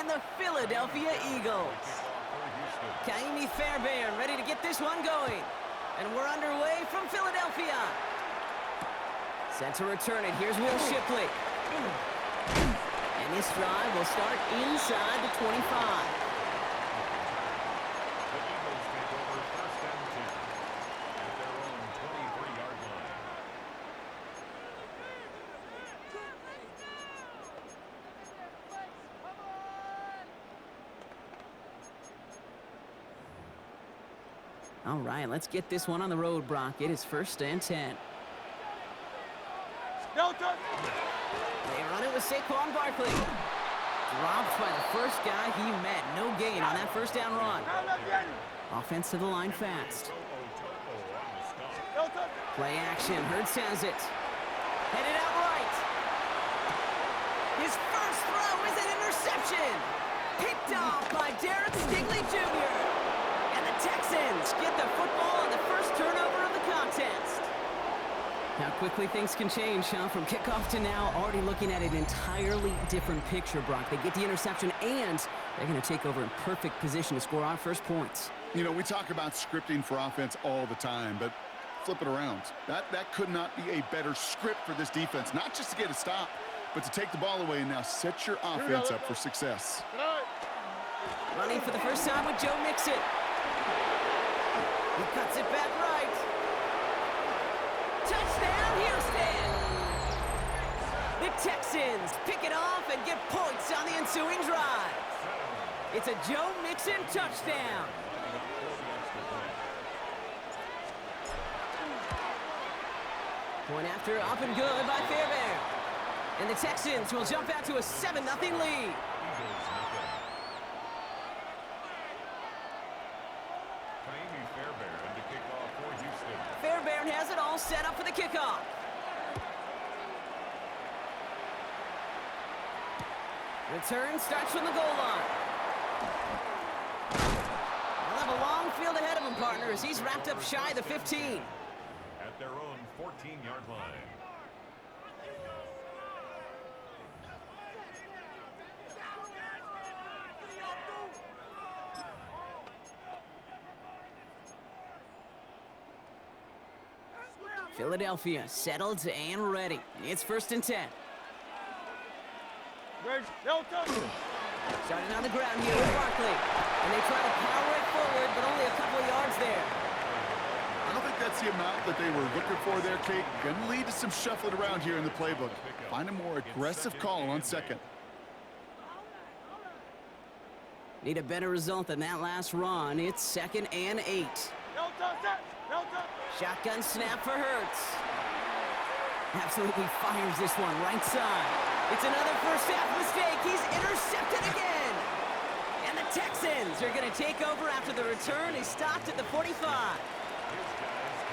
and the Philadelphia Eagles. Kaimi Fairbairn ready to get this one going. And we're underway from Philadelphia. Set to return it. Here's Will Shipley. And this drive will start inside the 25. All right, let's get this one on the road, Brock. It is 1st and 10. They run it with Saquon Barkley. Dropped by the first guy he met. No gain on that first down run. Offense to the line fast. Play action. Hurts has it. Headed out right. His first throw is an interception. Picked off by Derek Stingley Jr. Texans get the football on the first turnover of the contest. How quickly things can change, huh? From kickoff to now, already looking at an entirely different picture, Brock. They get the interception, and they're going to take over in perfect position to score our first points. You know, we talk about scripting for offense all the time, but flip it around. That could not be a better script for this defense, not just to get a stop, but to take the ball away and now set your offense up for success. Running for the first time with Joe Mixon. He cuts it back right. Touchdown, Houston! The Texans pick it off and get points on the ensuing drive. It's a Joe Mixon touchdown. Point after, up and good by Fairbairn. And the Texans will jump out to a 7-0 lead. Fairbairn has it all set up for the kickoff. Return starts from the goal line. They'll have a long field ahead of him, partner, as he's wrapped up shy of the 15. At their own 14-yard line. Philadelphia settled and ready. It's 1st and 10. Starting on the ground here with Barkley. And they try to power it forward, but only a couple of yards there. I don't think that's the amount that they were looking for there, Kate. Going to lead to some shuffling around here in the playbook. Find a more aggressive call on second. Need a better result than that last run. It's 2nd and 8. Shotgun snap for Hurts. Absolutely fires this one right side. It's another first half mistake. He's intercepted again. And the Texans are going to take over after the return. He stopped at the 45.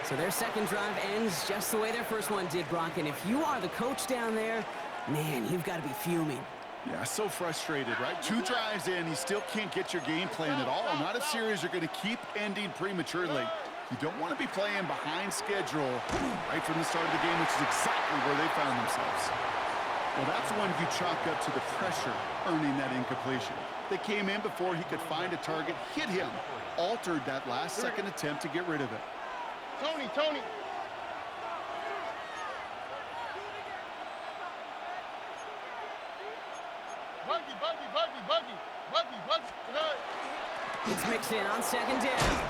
So their second drive ends just the way their first one did, Brock. And if you are the coach down there, man, you've got to be fuming. Yeah, so frustrated, right? 2 drives in, you still can't get your game plan at all. Not a series you're going to keep ending prematurely. You don't want to be playing behind schedule right from the start of the game, which is exactly where they found themselves. Well, that's one you chalk up to the pressure earning that incompletion. They came in before he could find a target, hit him, altered that last-second attempt to get rid of it. Tony. Buggy. It's mixed in on 2nd down.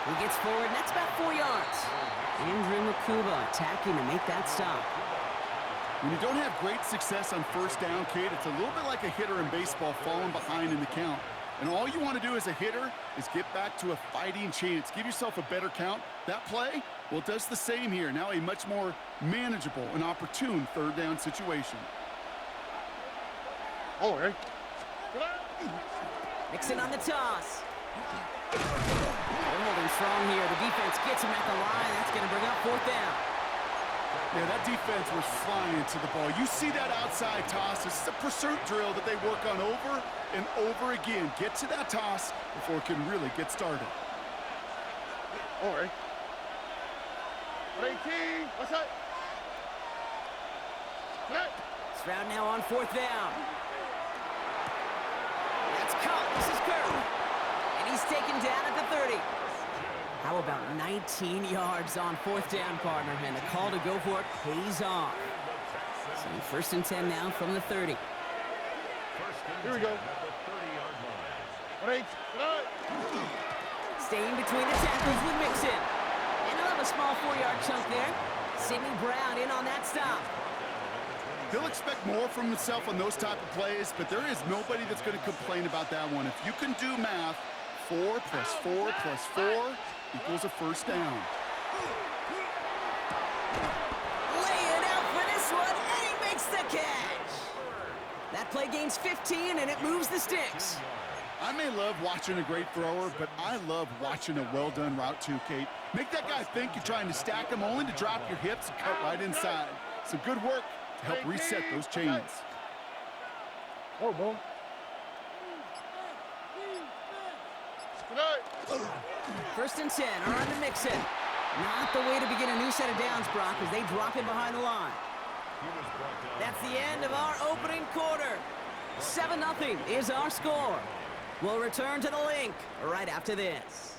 He gets forward, and that's about 4 yards. Andrew Makuba attacking to make that stop. When you don't have great success on first down, Kate, it's a little bit like a hitter in baseball falling behind in the count. And all you want to do as a hitter is get back to a fighting chance. Give yourself a better count. That play, well, it does the same here. Now a much more manageable and opportune 3rd down situation. Oh, hey. Mixon on the toss. They're holding strong here. The defense gets him at the line. That's going to bring up 4th down. Yeah, that defense was flying to the ball. You see that outside toss. This is a pursuit drill that they work on over and over again. Get to that toss before it can really get started. All right. 18. What's that? Stroud now on 4th down. How about 19 yards on 4th down, partner? And the call to go for it pays off. So 1st and 10 now from the 30. Here we go. 1-8. Staying between the tackles with Mixon. And he'll have a small 4-yard chunk there. Sidney Brown in on that stop. He'll expect more from himself on those type of plays, but there is nobody that's going to complain about that one. If you can do math, 4 plus 4 plus 4 equals a 1st down. Lay it out for this one, and he makes the catch. That play gains 15, and it moves the sticks. I may love watching a great thrower, but I love watching a well-done route too, Kate. Make that guy think you're trying to stack him, only to drop your hips and cut right inside. Some good work to help reset those chains. Oh, boy. 1st and 10 are on to Mixon. Not the way to begin a new set of downs, Brock, as they drop him behind the line. That's the end of our opening quarter. 7-0 is our score. We'll return to the link right after this.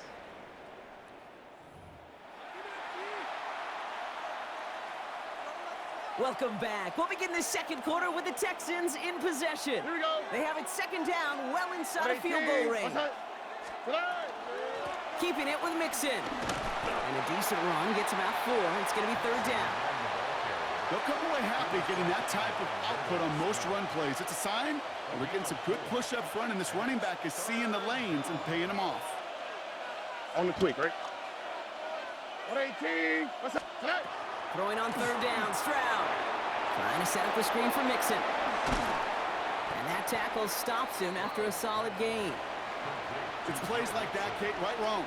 Welcome back. We'll begin the 2nd quarter with the Texans in possession. Here we go. They have it 2nd down, well inside a field goal range. Keeping it with Mixon. And a decent run gets about 4. It's going to be 3rd down. They'll come away happy getting that type of output on most run plays. It's a sign that we're getting some good push up front, and this running back is seeing the lanes and paying them off. On the quick, right? 118. Throwing on 3rd down, Stroud. Trying to set up the screen for Mixon. And that tackle stops him after a solid gain. It's plays like that, Kate, right, wrong.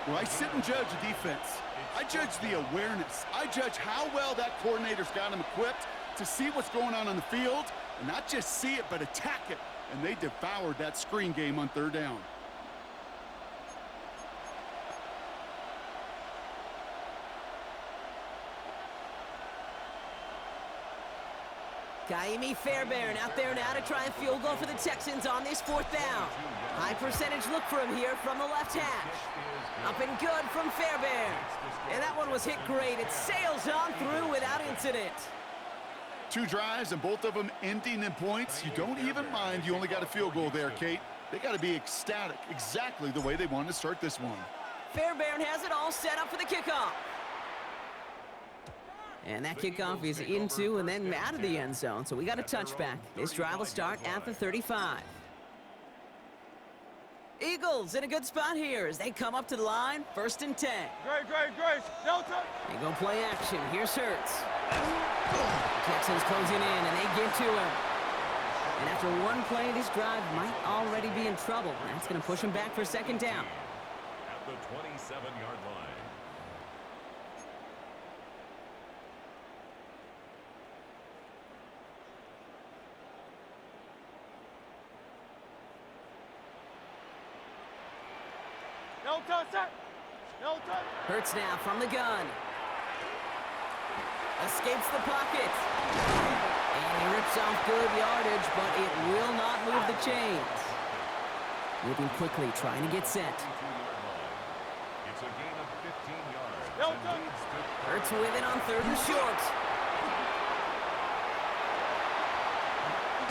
Where I sit and judge a defense, I judge the awareness. I judge how well that coordinator's got him equipped to see what's going on the field, and not just see it, but attack it. And they devoured that screen game on 3rd down. Kaimi Fairbairn out there now to try a field goal for the Texans on this 4th down. High percentage look for him here from the left hash. Up and good from Fairbairn. And that one was hit great. It sails on through without incident. 2 drives and both of them ending in points. You don't even mind you only got a field goal there, Kate. They got to be ecstatic, exactly the way they wanted to start this one. Fairbairn has it all set up for the kickoff. And that kickoff is into and then out of the end zone. So we got a touchback. This drive will start at the 35. Eagles in a good spot here as they come up to the line. 1st and 10. Grace. Delta. They go play action. Here's Hurts. Texans closing in and they get to him. And after one play, this drive might already be in trouble. That's going to push him back for 2nd down. At the 27-yard line. Delta. Hurts now from the gun. Escapes the pocket. And he rips off good yardage, but it will not move the chains. Moving quickly, trying to get set. It's a gain of 15 yards. Delta. Hurts with it on 3rd and short.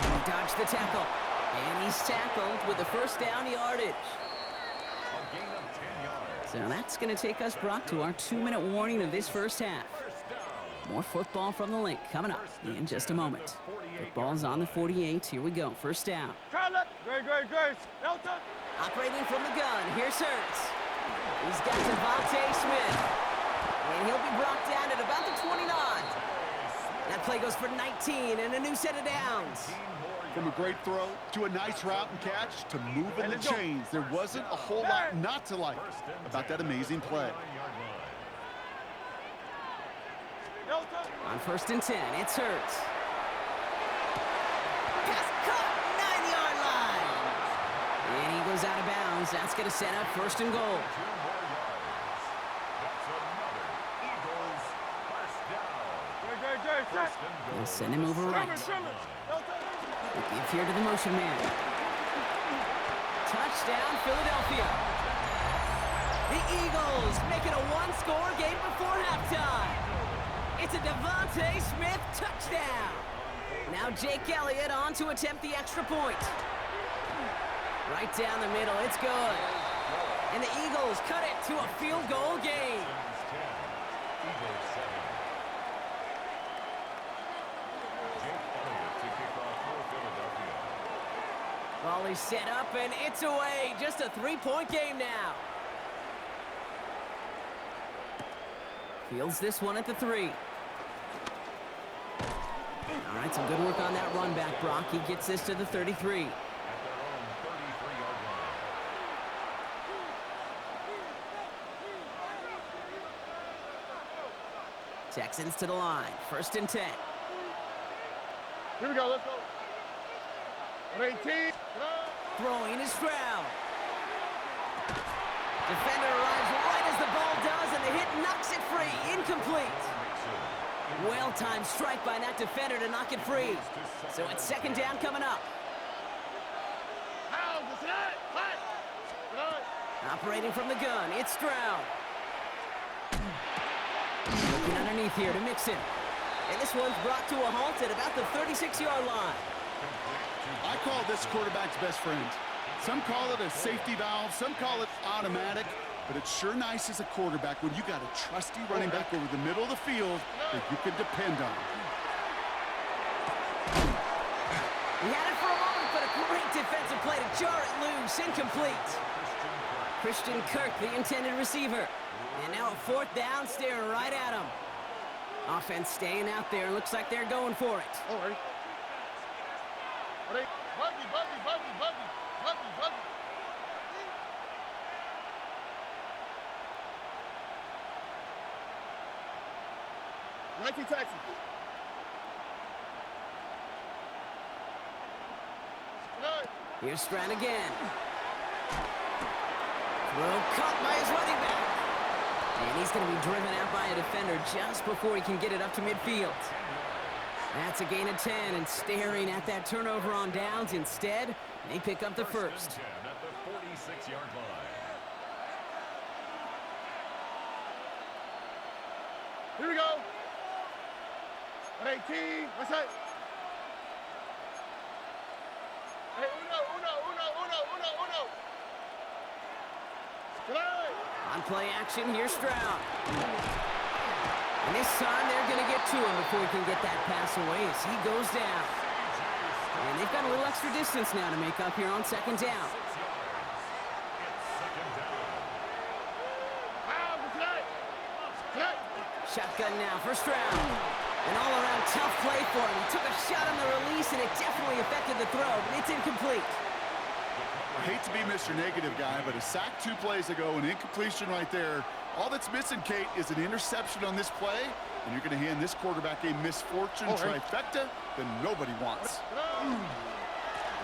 He dodged the tackle. And he's tackled with the 1st down yardage. A gain of 10 yards. So that's going to take us, Brock, to our 2-minute warning of this 1st half. More football from the link coming up in just a moment. Football's on the 48. Here we go. 1st down. Grace. Delta. Operating from the gun. Here's Hurts. He's got Devontae Smith. And he'll be brought down at about the 29. That play goes for 19 and a new set of downs. From a great throw to a nice route and catch to moving the chains. There wasn't a whole lot not to like about that amazing play. On 1st and 10, it's Hurts. Pass caught, 9-yard line. And he goes out of bounds. That's going to set up 1st and goal. They'll send him over right. They give here to the motion man. Touchdown, Philadelphia. The Eagles make it a one-score game before halftime. It's a Devontae Smith touchdown. Now Jake Elliott on to attempt the extra point. Right down the middle, it's good. And the Eagles cut it to a field goal game. Eagles 7. Jake Elliott to kick off for Philadelphia. Ball is set up and it's away. Just a three-point game now. Fields this one at the 3. All right, some good work on that run back, Brock. He gets this to the 33. At their own 33-yard line. Texans to the line. 1st and 10. Here we go, let's go. 18. Throwing is Stroud. Defender arrives right as the ball does, and the hit knocks it free. Incomplete. Well-timed strike by that defender to knock it free. So it's 2nd down coming up. Operating from the gun, it's Stroud. Looking underneath here to Mixon. And this one's brought to a halt at about the 36-yard line. I call this quarterback's best friend. Some call it a safety valve, some call it automatic, but it's sure nice as a quarterback when you got a trusty running back over the middle of the field that you can depend on. He had it for a moment, but a great defensive play to jar it loose. Incomplete. Christian Kirk, the intended receiver. And now a 4th down, staring right at him. Offense staying out there. Looks like they're going for it. All right. Buggy. 19 taxi. Here's Stroud again. Throw caught by his running back. And he's going to be driven out by a defender just before he can get it up to midfield. That's a gain of 10, and staring at that turnover on downs instead, they pick up the 1st. At the 46-yard line. Here we go. 18. What's that? Hey, uno. On play action, here's Stroud. And this time they're going to get to him before he can get that pass away as he goes down. And they've got a little extra distance now to make up here on 2nd down. Shotgun now for Stroud. An all-around tough play for him. He took a shot on the release, and it definitely affected the throw, but it's incomplete. I hate to be Mr. Negative guy, but a sack 2 plays ago, an incompletion right there. All that's missing, Kate, is an interception on this play, and you're going to hand this quarterback a misfortune trifecta that nobody wants.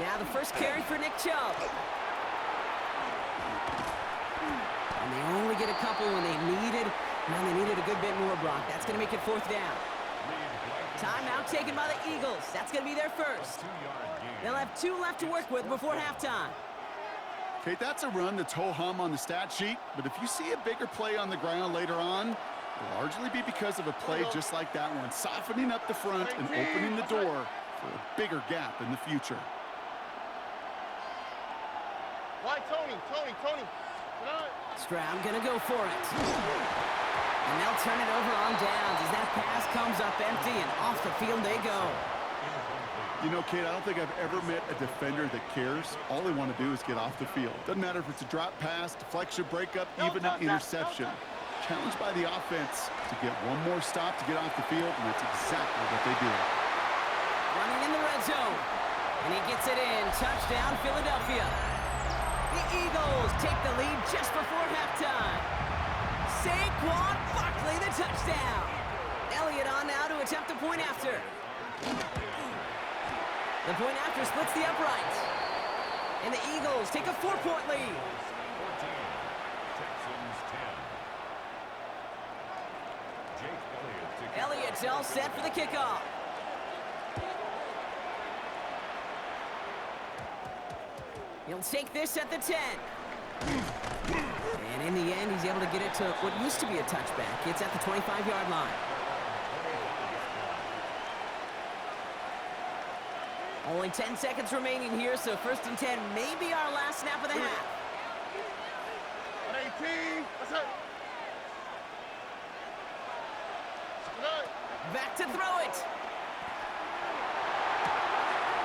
Now the first carry for Nick Chubb. And they only get a couple when they needed a good bit more, Brock. That's going to make it 4th down. Timeout taken by the Eagles. That's going to be their first. They'll have 2 left to work with before halftime. Kate, that's a run that's ho-hum on the stat sheet, but if you see a bigger play on the ground later on, it'll largely be because of a play just like that one, softening up the front and opening the door for a bigger gap in the future. Why, Tony? Stroud gonna go for it. And they'll turn it over on downs as that pass comes up empty and off the field they go. You know, Kate, I don't think I've ever met a defender that cares. All they want to do is get off the field. Doesn't matter if it's a drop pass, deflection, breakup, even an interception. Challenged by the offense to get one more stop to get off the field, and that's exactly what they do. Running in the red zone. And he gets it in. Touchdown, Philadelphia. The Eagles take the lead just before halftime. Saquon Barkley, the touchdown. Elliott on now to attempt the point after. The point after splits the upright. And the Eagles take a 4-point lead. 14. Texans 10. Jake Elliott. Elliott's all set for the kickoff. He'll take this at the 10. And In the end, he's able to get it to what used to be a touchback. It's at the 25-yard line. Only 10 seconds remaining here, so 1st and 10 may be our last snap of the half. 18. That's it. Back to throw it.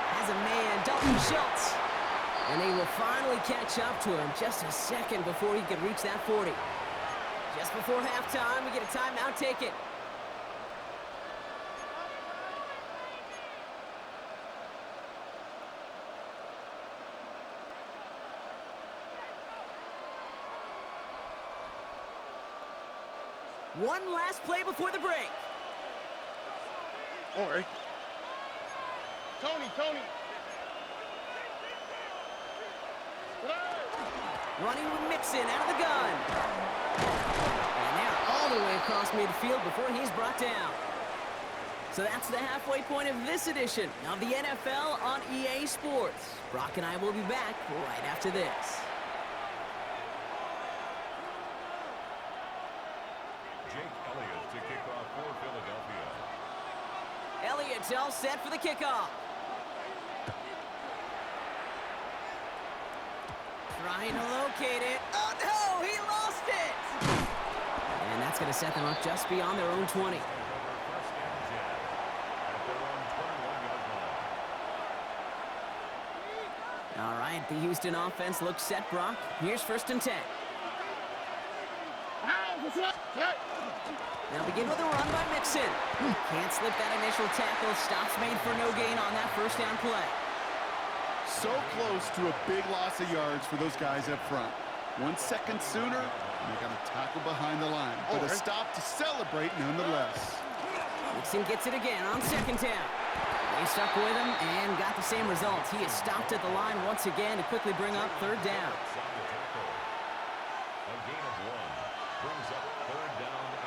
Has a man, Dalton Schultz. And they will finally catch up to him just a second before he could reach that 40. Just before halftime, we get a timeout. Take it. One last play before the break. All right. Tony. Running with Mixon out of the gun. And now all the way across midfield before he's brought down. So that's the halfway point of this edition of the NFL on EA Sports. Brock and I will be back right after this. Jake Elliott to kick off for Philadelphia. Elliott's all set for the kickoff. Trying to locate it. Oh, no! He lost it! And that's going to set them up just beyond their own 20. All right, the Houston offense looks set, Brock. Here's 1st and 10. They'll begin with a run by Mixon. Can't slip that initial tackle. Stops made for no gain on that 1st down play. So close to a big loss of yards for those guys up front. 1 second sooner, and they got a tackle behind the line. But a stop to celebrate nonetheless. Mixon gets it again on 2nd down. They stuck with him and got the same result. He is stopped at the line once again to quickly bring up 3rd down. A gain of 1 brings up 3rd down and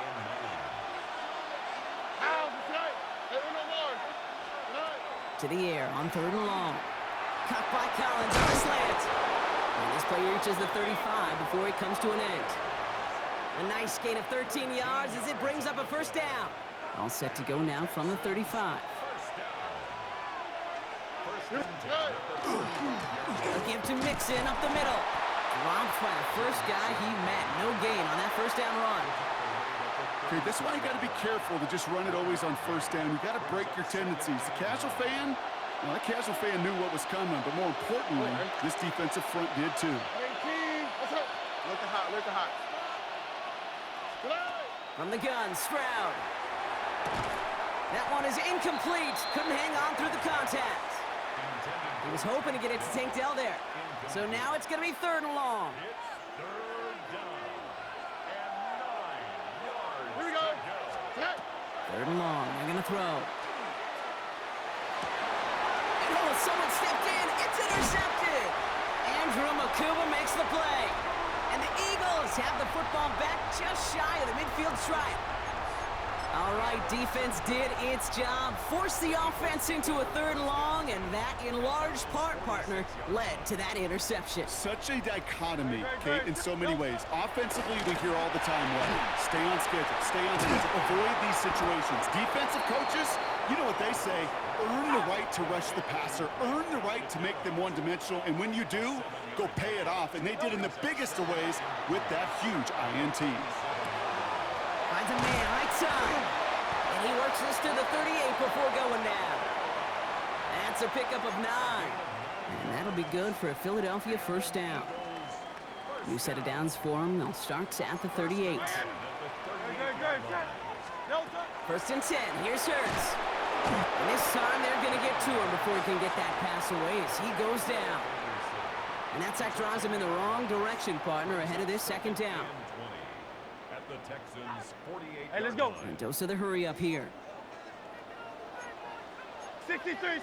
9. To the air on 3rd and long. Caught by Collins on the slant. And this play reaches the 35 before it comes to an end. A nice gain of 13 yards as it brings up a 1st down. All set to go now from the 35. They'll give to Mixon up the middle. Dropped by the first guy he met. No gain on that 1st down run. Okay, that's why you got to be careful to just run it always on 1st down. You got to break your tendencies. The casual fan, well, that casual fan knew what was coming, but more importantly, this defensive front did too. 18. Look hot. From the gun, Stroud. That one is incomplete. Couldn't hang on through the contact. He was hoping to get it to Tank Dell there. So now it's going to be 3rd and long. It's 3rd down and 9 yards. Here we go. 3rd and long. They're going to throw. And oh, someone stepped in. It's intercepted. Andrew Makuba makes the play. And the Eagles have the football back just shy of the midfield stripe. All right, defense did its job, forced the offense into a 3rd and long, and that, in large part, partner, led to that interception. Such a dichotomy, Kate, in so many ways. Offensively, we hear all the time, stay on schedule, avoid these situations. Defensive coaches, you know what they say, earn the right to rush the passer, earn the right to make them one-dimensional, and when you do, go pay it off. And they did in the biggest of ways with that huge INT. Finds a man right side. And he works this to the 38 before going down. That's a pickup of 9. And that'll be good for a Philadelphia 1st down. New set of downs for him. They'll start at the 38. 1st and 10. Here's Hurts. And this time they're going to get to him before he can get that pass away as he goes down. And that sack drives him in the wrong direction, partner, ahead of this 2nd down. The Texans 48. Hey, let's go. And dose of the hurry up here. 63.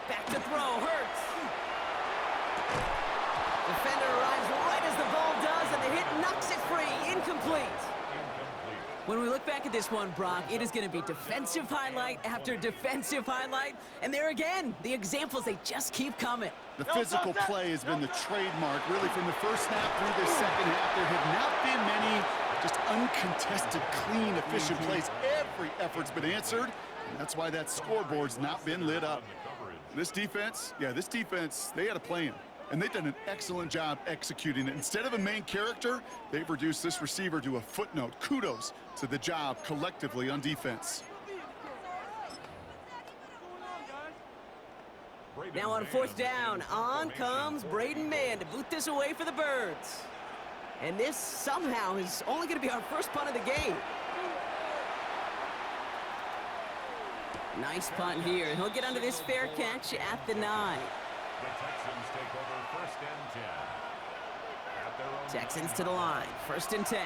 Back to throw, Hurts. Defender arrives right as the ball does, and the hit knocks it free. Incomplete. When we look back at this one, Brock, it is going to be defensive highlight after defensive highlight. And there again, the examples, they just keep coming. The physical play has been the trademark, really, from the first snap through this second half. There have not been many just uncontested, clean, efficient plays. Every effort's been answered, and that's why that scoreboard's not been lit up. This defense, they had a plan, and they've done an excellent job executing it. Instead of a main character, they've reduced this receiver to a footnote. Kudos to the job collectively on defense. Now on fourth down, on comes Braden Mann to boot this away for the Birds. And this somehow is only going to be our first punt of the game. Nice punt here. He'll get under this fair catch at the 9. The Texans take over first and 10. At their own Texans to the line, first and 10.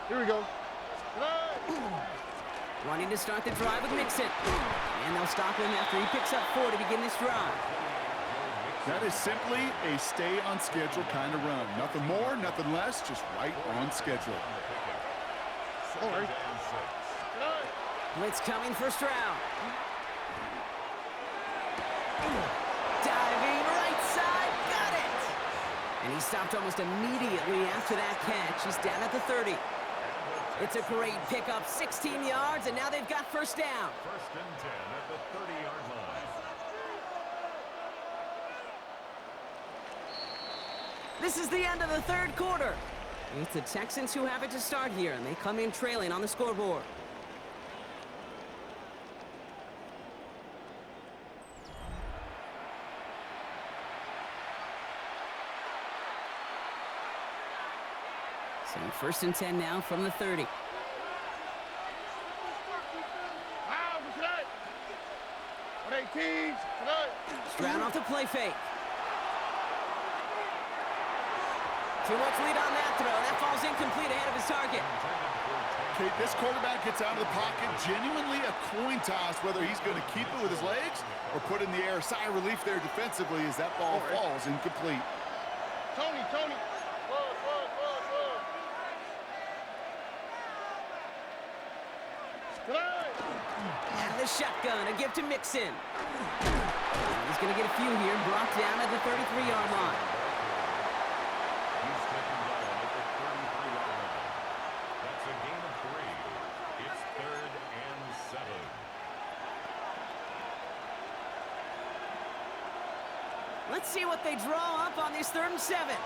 Here we go. Wanting to start the drive with Mixon. And they'll stop him after he picks up 4 to begin this drive. That is simply a stay-on-schedule kind of run. Nothing more, nothing less, just right on schedule. All right. Blitz coming first round. Diving right side, got it! And he stopped almost immediately after that catch. He's down at the 30. It's a great pickup, 16 yards, and now they've got first down. First and 10 at the 30-yard line. This is the end of the third quarter. It's the Texans who have it to start here, and they come in trailing on the scoreboard. So first and 10 now from the 30. Stroud off the play fake. Too much lead on that throw. That falls incomplete ahead of his target. Okay, this quarterback gets out of the pocket. Genuinely a coin toss whether he's going to keep it with his legs or put it in the air. Sigh of relief there defensively as that ball falls incomplete. Tony. Out of the shotgun, a give to Mixon. He's going to get a few here, brought down at the 33-yard line. He's taken down at the 33-yard line. That's a gain of 3. It's 3rd and 7. Let's see what they draw up on this 3rd and 7.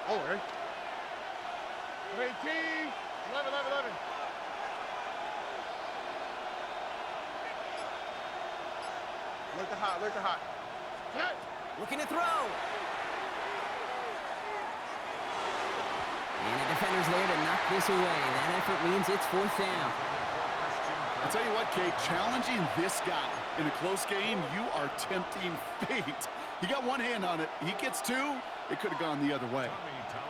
All right. 18. 11. Look at hot. Looking to throw. And the defender's there to knock this away. That effort means it's 4th down. I'll tell you what, Kate, challenging this guy in a close game, you are tempting fate. He got one hand on it. He gets 2. It could have gone the other way.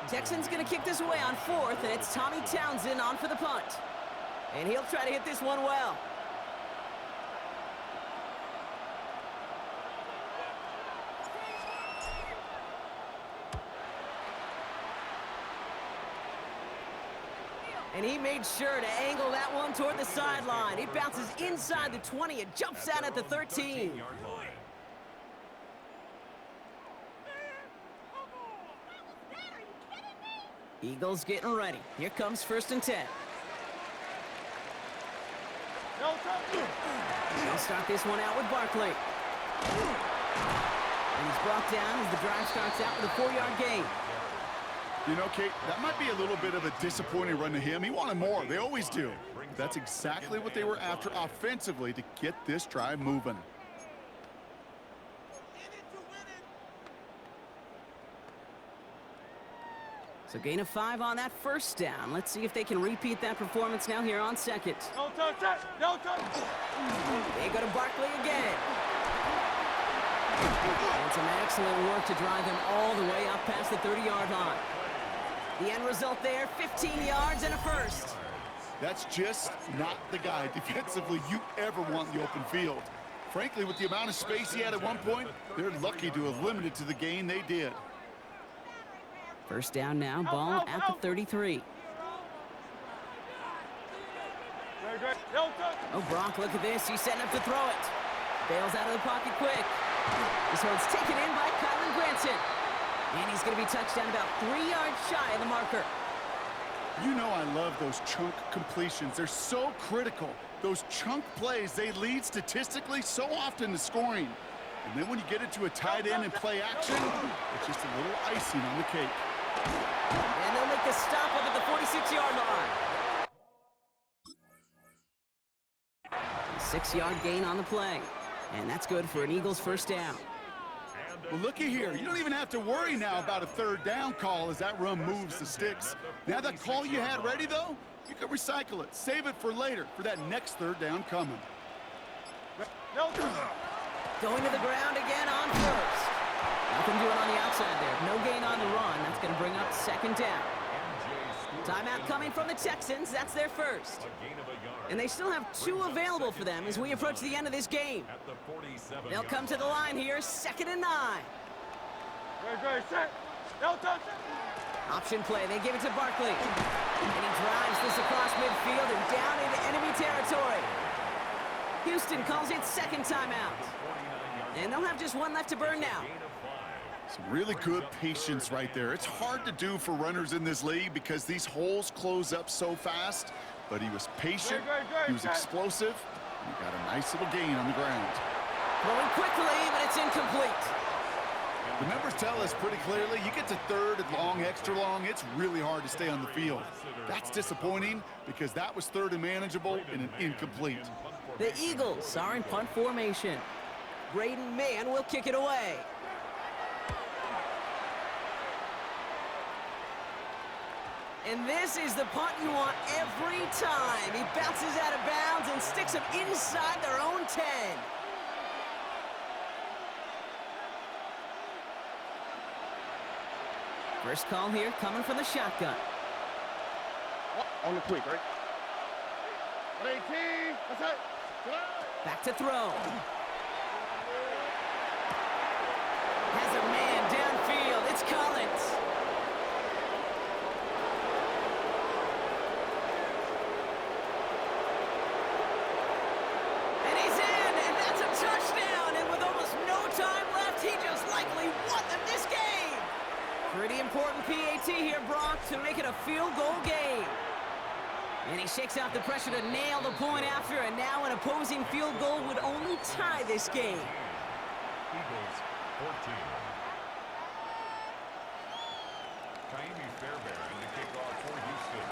Texans going to kick this away on 4th, and it's Tommy Townsend on for the punt. And he'll try to hit this one well. And he made sure to angle that one toward the sideline. It bounces inside the 20 and jumps out at the 13. Eagles getting ready. Here comes 1st and 10. They'll start this one out with Barkley. And he's brought down as the drive starts out with a 4-yard gain. You know, Kate, that might be a little bit of a disappointing run to him. He wanted more. They always do. That's exactly what they were after offensively to get this drive moving. So gain of 5 on that 1st down. Let's see if they can repeat that performance now here on 2nd. No touch. They go to Barkley again. And some excellent work to drive him all the way up past the 30-yard line. The end result there, 15 yards and a 1st. That's just not the guy defensively you ever want in the open field. Frankly, with the amount of space he had at one point, they're lucky to have limited to the gain they did. First down now, ball at the 33. Oh, Brock, look at this. He's setting up to throw it. Bails out of the pocket quick. This one's taken in by Kylan Granson. And he's going to be touched down about 3 yards shy of the marker. You know I love those chunk completions. They're so critical. Those chunk plays, they lead statistically so often to scoring. And then when you get it to a tight end and play action, it's just a little icing on the cake. And they'll make the stop up at the 46-yard line. 6-yard gain on the play. And that's good for an Eagles first down. Well, looky here. You don't even have to worry now about a third down call as that run moves the sticks. Now that call you had ready, though, you can recycle it. Save it for later for that next third down coming. Going to the ground again on first. Nothing doing on the outside there. No gain on the run. That's going to bring up second down. Timeout coming from the Texans. That's their first. And they still have 2 available for them as we approach the end of this game. They'll come to the line here, 2nd and 9. Option play. They give it to Barkley. And he drives this across midfield and down into enemy territory. Houston calls it second timeout. And they'll have just 1 left to burn now. Some really good patience right there. It's hard to do for runners in this league because these holes close up so fast. But he was patient, he was explosive, and he got a nice little gain on the ground. Throwing quickly, but it's incomplete. The numbers tell us pretty clearly, you get to third and long, extra long, it's really hard to stay on the field. That's disappointing because that was third and manageable and an incomplete. The Eagles are in punt formation. Braden Mann will kick it away. And this is the punt you want every time. He bounces out of bounds and sticks them inside their own 10. First call here coming from the shotgun. On the quick, right? 18, that's it. Back to throw. Has a man downfield. It's Collins. And he's in, and that's a touchdown. And with almost no time left, he just likely won them this game. Pretty important PAT here, Brock, to make it a field goal game. And he shakes out the pressure to nail the point after, and now an opposing field goal would only tie this game. Eagles 14. Fairbairn to kick off for Houston.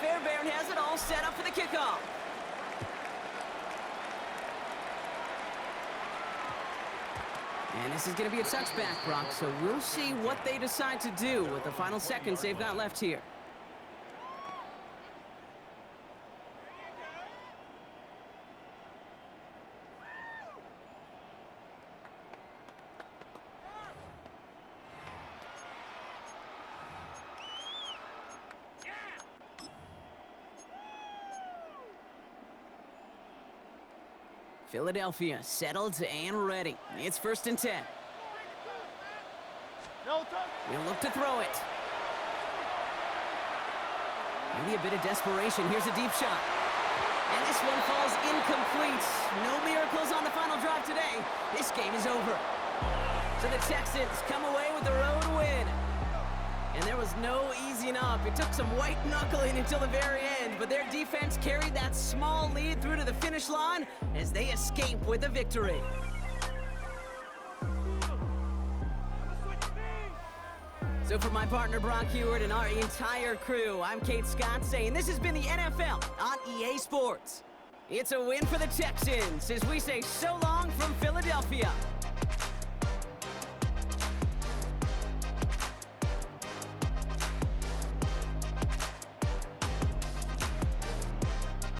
Fairbairn has it all set up for the kickoff. And this is going to be a touchback, Brock, so we'll see what they decide to do with the final seconds they've got left here. Philadelphia settled and ready. It's 1st and 10. He'll look to throw it. Maybe a bit of desperation. Here's a deep shot. And this one falls incomplete. No miracles on the final drive today. This game is over. So the Texans come away with their own win. And there was no easing up. It took some white knuckling until the very end, but their defense carried that small lead through to the finish line as they escape with a victory. So for my partner Brock Hewitt and our entire crew, I'm Kate Scott saying this has been the NFL on EA Sports. It's a win for the Texans as we say so long from Philadelphia.